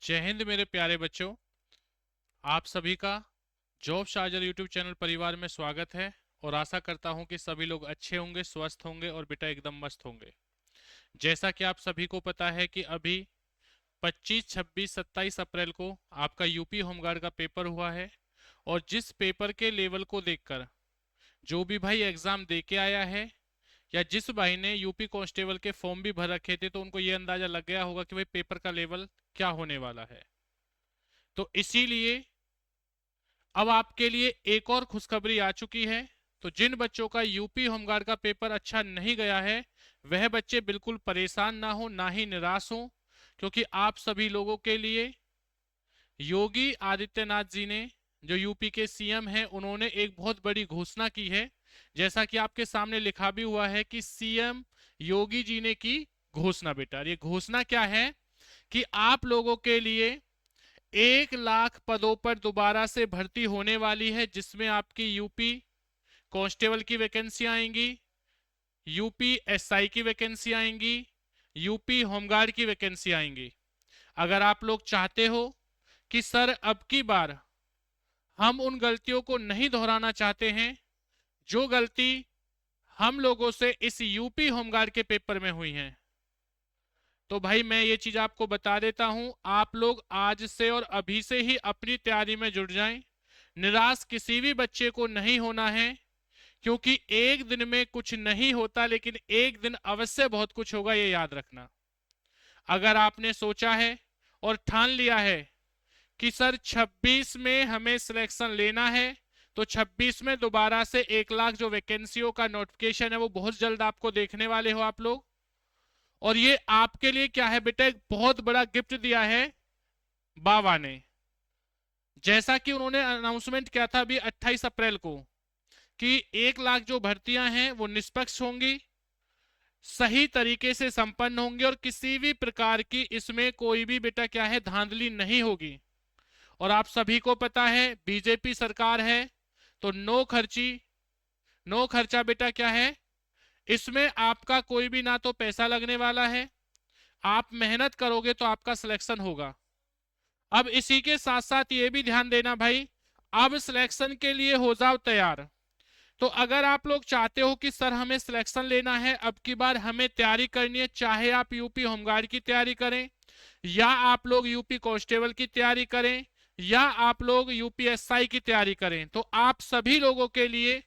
जय हिंद मेरे प्यारे बच्चों। आप सभी का जॉब चार्जर यूट्यूब चैनल परिवार में स्वागत है और आशा करता हूं कि सभी लोग अच्छे होंगे, स्वस्थ होंगे और बेटा एकदम मस्त होंगे। जैसा कि आप सभी को पता है कि अभी 25, 26, 27 अप्रैल को आपका यूपी होमगार्ड का पेपर हुआ है और जिस पेपर के लेवल को देखकर जो भी भाई एग्जाम दे के आया है या जिस भाई ने यूपी कांस्टेबल के फॉर्म भी भर रखे थे तो उनको ये अंदाजा लग गया होगा कि भाई पेपर का लेवल क्या होने वाला है। तो इसीलिए अब आपके लिए एक और खुशखबरी आ चुकी है। तो जिन बच्चों का यूपी होमगार्ड का पेपर अच्छा नहीं गया है वह बच्चे बिल्कुल परेशान ना हो, ना ही निराश हो, क्योंकि आप सभी लोगों के लिए योगी आदित्यनाथ जी ने, जो यूपी के सीएम हैं, उन्होंने एक बहुत बड़ी घोषणा की है। जैसा कि आपके सामने लिखा भी हुआ है कि सीएम योगी जी ने की घोषणा। बेटा ये घोषणा क्या है कि आप लोगों के लिए 1 लाख पदों पर दोबारा से भर्ती होने वाली है, जिसमें आपकी यूपी कांस्टेबल की वैकेंसी आएंगी, यूपी एसआई की वैकेंसी आएंगी, यूपी होमगार्ड की वैकेंसी आएंगी। अगर आप लोग चाहते हो कि सर अब की बार हम उन गलतियों को नहीं दोहराना चाहते हैं जो गलती हम लोगों से इस यूपी होमगार्ड के पेपर में हुई है, तो भाई मैं ये चीज आपको बता देता हूं, आप लोग आज से और अभी से ही अपनी तैयारी में जुट जाएं। निराश किसी भी बच्चे को नहीं होना है, क्योंकि एक दिन में कुछ नहीं होता, लेकिन एक दिन अवश्य बहुत कुछ होगा, ये याद रखना। अगर आपने सोचा है और ठान लिया है कि सर 26 में हमें सिलेक्शन लेना है, तो 26 में दोबारा से 1 लाख जो वैकेंसियों का नोटिफिकेशन है वो बहुत जल्द आपको देखने वाले हो आप लोग। और ये आपके लिए क्या है बेटा, एक बहुत बड़ा गिफ्ट दिया है बाबा ने। जैसा कि उन्होंने अनाउंसमेंट किया था अभी 28 अप्रैल को कि 1 लाख जो भर्तियां हैं वो निष्पक्ष होंगी, सही तरीके से संपन्न होंगी और किसी भी प्रकार की इसमें कोई भी बेटा क्या है धांधली नहीं होगी। और आप सभी को पता है बीजेपी सरकार है, तो नो खर्चा बेटा क्या है, इसमें आपका कोई भी ना तो पैसा लगने वाला है, आप मेहनत करोगे तो आपका सिलेक्शन होगा। अब इसी के साथ साथ ये भी ध्यान देना भाई, अब सिलेक्शन के लिए हो जाओ तैयार। तो अगर आप लोग चाहते हो कि सर हमें सिलेक्शन लेना है, अब की बार हमें तैयारी करनी है, चाहे आप यूपी होमगार्ड की तैयारी करें या आप लोग यूपी कांस्टेबल की तैयारी करें या आप लोग यूपीएसआई की तैयारी करें, तो आप सभी लोगों के लिए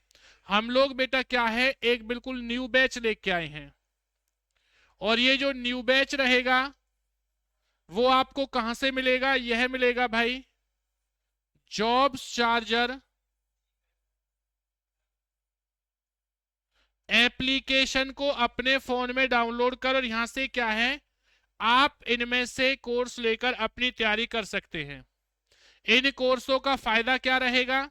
हम लोग बेटा क्या है एक बिल्कुल न्यू बैच लेके आए हैं। और ये जो न्यू बैच रहेगा वो आपको कहां से मिलेगा, यह मिलेगा भाई जॉब चार्जर एप्लीकेशन को अपने फोन में डाउनलोड कर, और यहां से क्या है आप इनमें से कोर्स लेकर अपनी तैयारी कर सकते हैं। इन कोर्सों का फायदा क्या रहेगा,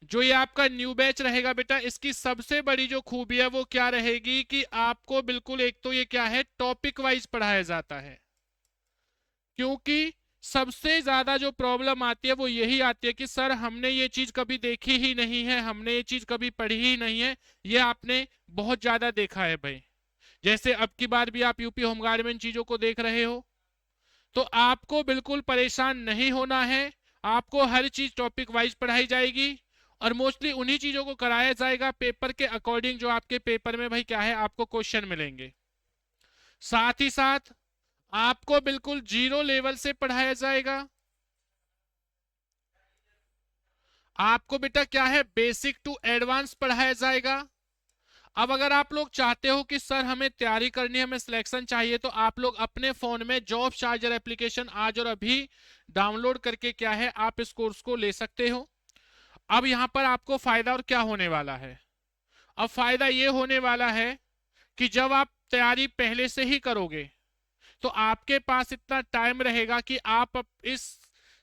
जो ये आपका न्यू बैच रहेगा बेटा, इसकी सबसे बड़ी जो खूबी है वो क्या रहेगी कि आपको बिल्कुल एक तो ये क्या है टॉपिक वाइज पढ़ाया जाता है। क्योंकि सबसे ज्यादा जो प्रॉब्लम आती है वो यही आती है कि सर हमने ये चीज कभी देखी ही नहीं है, हमने ये चीज कभी पढ़ी ही नहीं है। ये आपने बहुत ज्यादा देखा है भाई, जैसे अब की बार भी आप यूपी होमगार्ड में इन चीजों को देख रहे हो। तो आपको बिल्कुल परेशान नहीं होना है, आपको हर चीज टॉपिक वाइज पढ़ाई जाएगी और मोस्टली उन्हीं चीजों को कराया जाएगा पेपर के अकॉर्डिंग, जो आपके पेपर में भाई क्या है आपको क्वेश्चन मिलेंगे। साथ ही साथ आपको बिल्कुल जीरो लेवल से पढ़ाया जाएगा। आपको बेटा क्या है बेसिक टू एडवांस पढ़ाया जाएगा। अब अगर आप लोग चाहते हो कि सर हमें तैयारी करनी है, हमें सिलेक्शन चाहिए, तो आप लोग अपने फोन में जॉब चार्जर एप्लीकेशन आज और अभी डाउनलोड करके क्या है आप इस कोर्स को ले सकते हो। अब यहां पर आपको फायदा और क्या होने वाला है, अब फायदा ये होने वाला है कि जब आप तैयारी पहले से ही करोगे तो आपके पास इतना टाइम रहेगा कि आप इस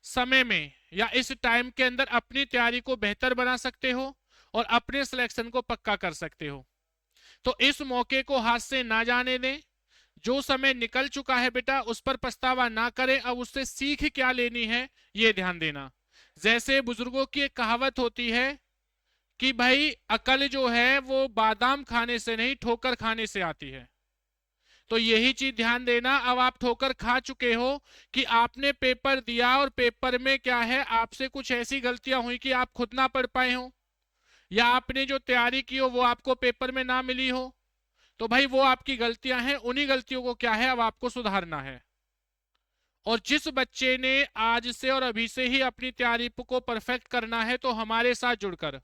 समय में या इस टाइम के अंदर अपनी तैयारी को बेहतर बना सकते हो और अपने सिलेक्शन को पक्का कर सकते हो। तो इस मौके को हाथ से ना जाने दें। जो समय निकल चुका है बेटा उस पर पछतावा ना करें, अब उससे सीख क्या लेनी है ये ध्यान देना। जैसे बुजुर्गों की एक कहावत होती है कि भाई अकल जो है वो बादाम खाने से नहीं ठोकर खाने से आती है। तो यही चीज ध्यान देना। अब आप ठोकर खा चुके हो कि आपने पेपर दिया और पेपर में क्या है, आपसे कुछ ऐसी गलतियां हुई कि आप खुद ना पढ़ पाए हो, या आपने जो तैयारी की हो वो आपको पेपर में ना मिली हो। तो भाई वो आपकी गलतियां हैं, उन्हीं गलतियों को क्या है अब आपको सुधारना है। और जिस बच्चे ने आज से और अभी से ही अपनी तैयारी को परफेक्ट करना है, तो हमारे साथ जुड़कर,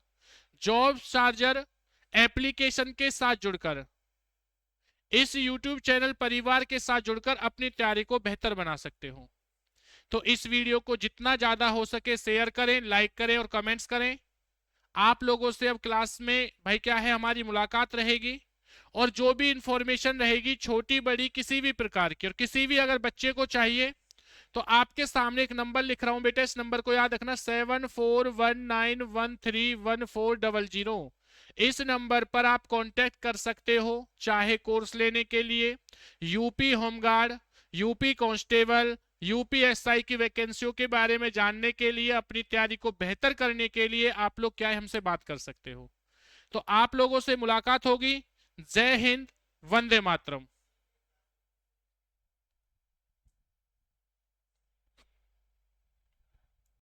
जॉब चार्जर एप्लीकेशन के साथ जुड़कर, इस YouTube चैनल परिवार के साथ जुड़कर अपनी तैयारी को बेहतर बना सकते हो। तो इस वीडियो को जितना ज्यादा हो सके शेयर करें, लाइक करें और कमेंट्स करें। आप लोगों से अब क्लास में भाई क्या है हमारी मुलाकात रहेगी, और जो भी इंफॉर्मेशन रहेगी छोटी बड़ी किसी भी प्रकार की, और किसी भी अगर बच्चे को चाहिए तो आपके सामने एक नंबर लिख रहा हूं बेटा, इस नंबर को याद रखना, 7419131400। इस नंबर पर आप कांटेक्ट कर सकते हो, चाहे कोर्स लेने के लिए, UP home guard, UP constable, UPSI की वैकेंसियों के बारे में जानने के लिए, अपनी तैयारी को बेहतर करने के लिए आप लोग क्या है हमसे बात कर सकते हो। तो आप लोगों से मुलाकात होगी। जय हिंद, वंदे मातरम।